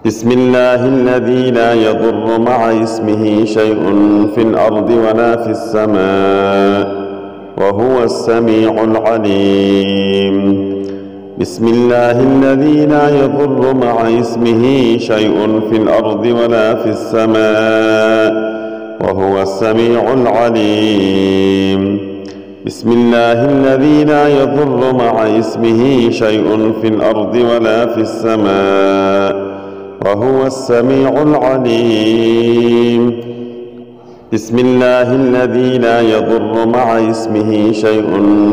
بسم الله الذي لا يضر مع اسمه شيء في الأرض ولا في السماء وهو السميع العليم. بسم الله الذي لا يضر مع اسمه شيء في الأرض ولا في السماء وهو السميع العليم. بسم الله الذي لا يضر مع اسمه شيء في الأرض ولا في السماء وهو السميع العليم. بسم الله الذي لا يضر مع اسمه شيء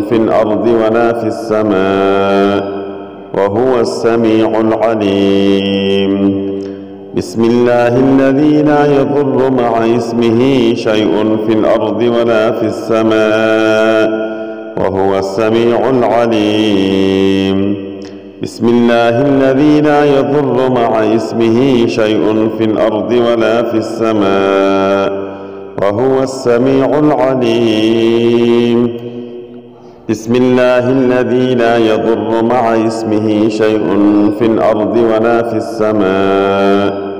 في الأرض ولا في السماء وهو السميع العليم. بسم الله الذي لا يضر مع اسمه شيء في الأرض ولا في السماء وهو السميع العليم. بسم الله الذي لا يضر مع اسمه شيء في الأرض ولا في السماء وهو السميع العليم. بسم الله الذي لا يضر مع اسمه شيء في الأرض ولا في السماء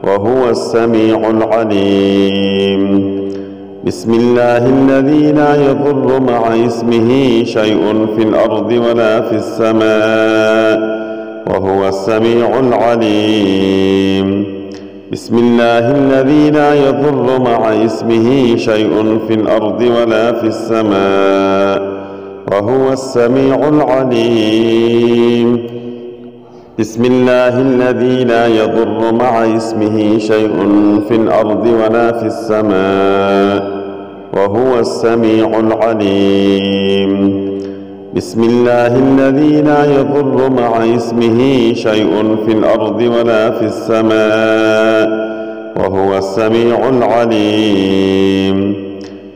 وهو السميع العليم. بسم الله الذي لا يضر مع اسمه شيء في الأرض ولا في السماء وهو السميع العليم. بسم الله الذي لا يضر مع اسمه شيء في الأرض ولا في السماء وهو السميع العليم. بسم الله الذي لا يضر مع اسمه شيء في الأرض ولا في السماء وهو السميع العليم. بسم الله الذي لا يضر مع اسمه شيء في الأرض ولا في السماء وهو السميع العليم.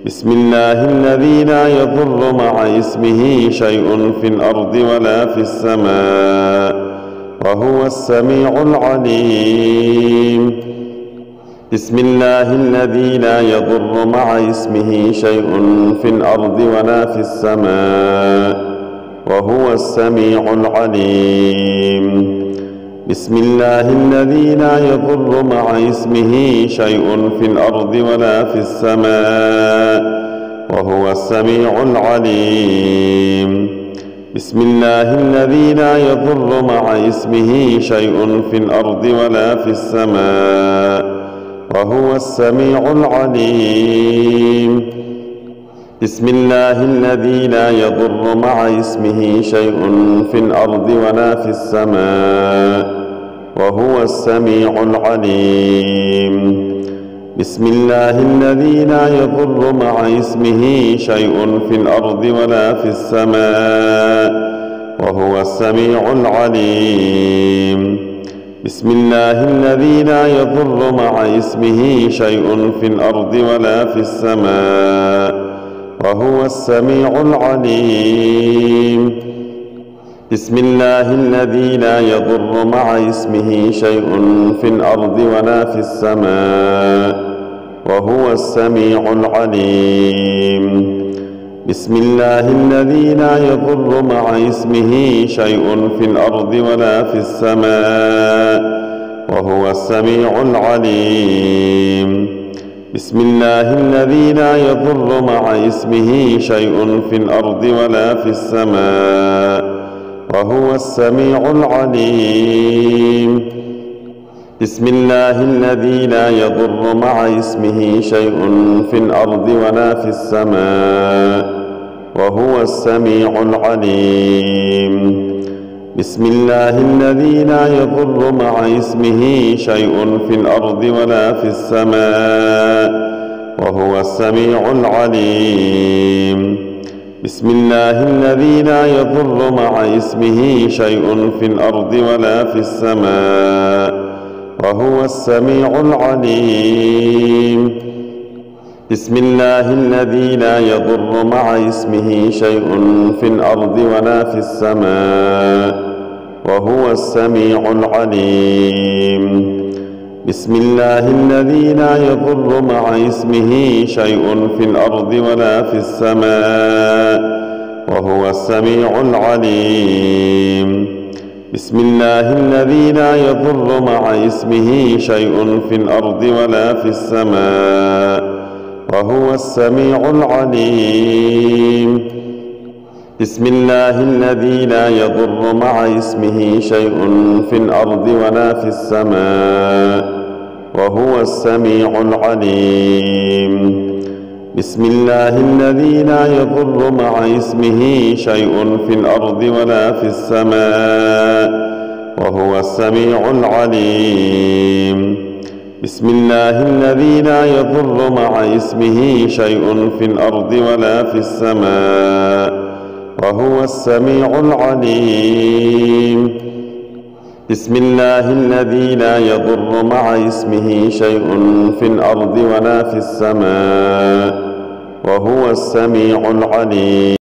بسم الله الذي لا يضر مع اسمه شيء في الأرض ولا في السماء وهو السميع العليم. بسم الله الذي لا يضر مع اسمه شيء في الأرض ولا في السماء وهو السميع العليم. بسم الله الذي لا يضر مع اسمه شيء في الأرض ولا في السماء وهو السميع العليم. بسم الله الذي لا يضر مع اسمه شيء في الأرض ولا في السماء وهو السميع العليم. بسم الله الذي لا يضر مع اسمه شيء في الأرض ولا في السماء وهو السميع العليم. بسم الله الذي لا يضر مع اسمه شيء في الأرض ولا في السماء وهو السميع العليم. بسم الله الذي لا يضر مع اسمه شيء في الأرض ولا في السماء وهو السميع العليم. بسم الله الذي لا يضر مع اسمه شيء في الأرض ولا في السماء وهو السميع العليم. بسم الله الذي لا يضر مع اسمه شيء في الأرض ولا في السماء وهو السميع العليم. بسم الله الذي لا يضر مع اسمه شيء في الأرض ولا في السماء وهو السميع العليم. بسم الله الذي لا يضر مع اسمه شيء في الأرض ولا في السماء وهو السميع العليم. بسم الله الذي لا يضر مع اسمه شيء في الأرض ولا في السماء وهو السميع العليم. بسم الله الذي لا يضر مع اسمه شيء في الأرض ولا في السماء وهو السميع العليم. بسم الله الذي لا يضر مع اسمه شيء في الأرض ولا في السماء وهو السميع العليم. بسم الله الذي لا يضر مع اسمه شيء في الأرض ولا في السماء وهو السميع العليم. بسم الله الذي لا يضر مع اسمه شيء في الأرض ولا في السماء وهو السميع العليم. بسم الله الذي لا يضر مع اسمه شيء في الأرض ولا في السماء وهو السميع العليم. بسم الله الذي لا يضر مع اسمه شيء في الأرض ولا في السماء وهو السميع العليم. بسم الله الذي لا يضر مع اسمه شيء في الأرض ولا في السماء وهو السميع العليم. بسم الله الذي لا يضر مع اسمه شيء في الأرض ولا في السماء وهو السميع العليم.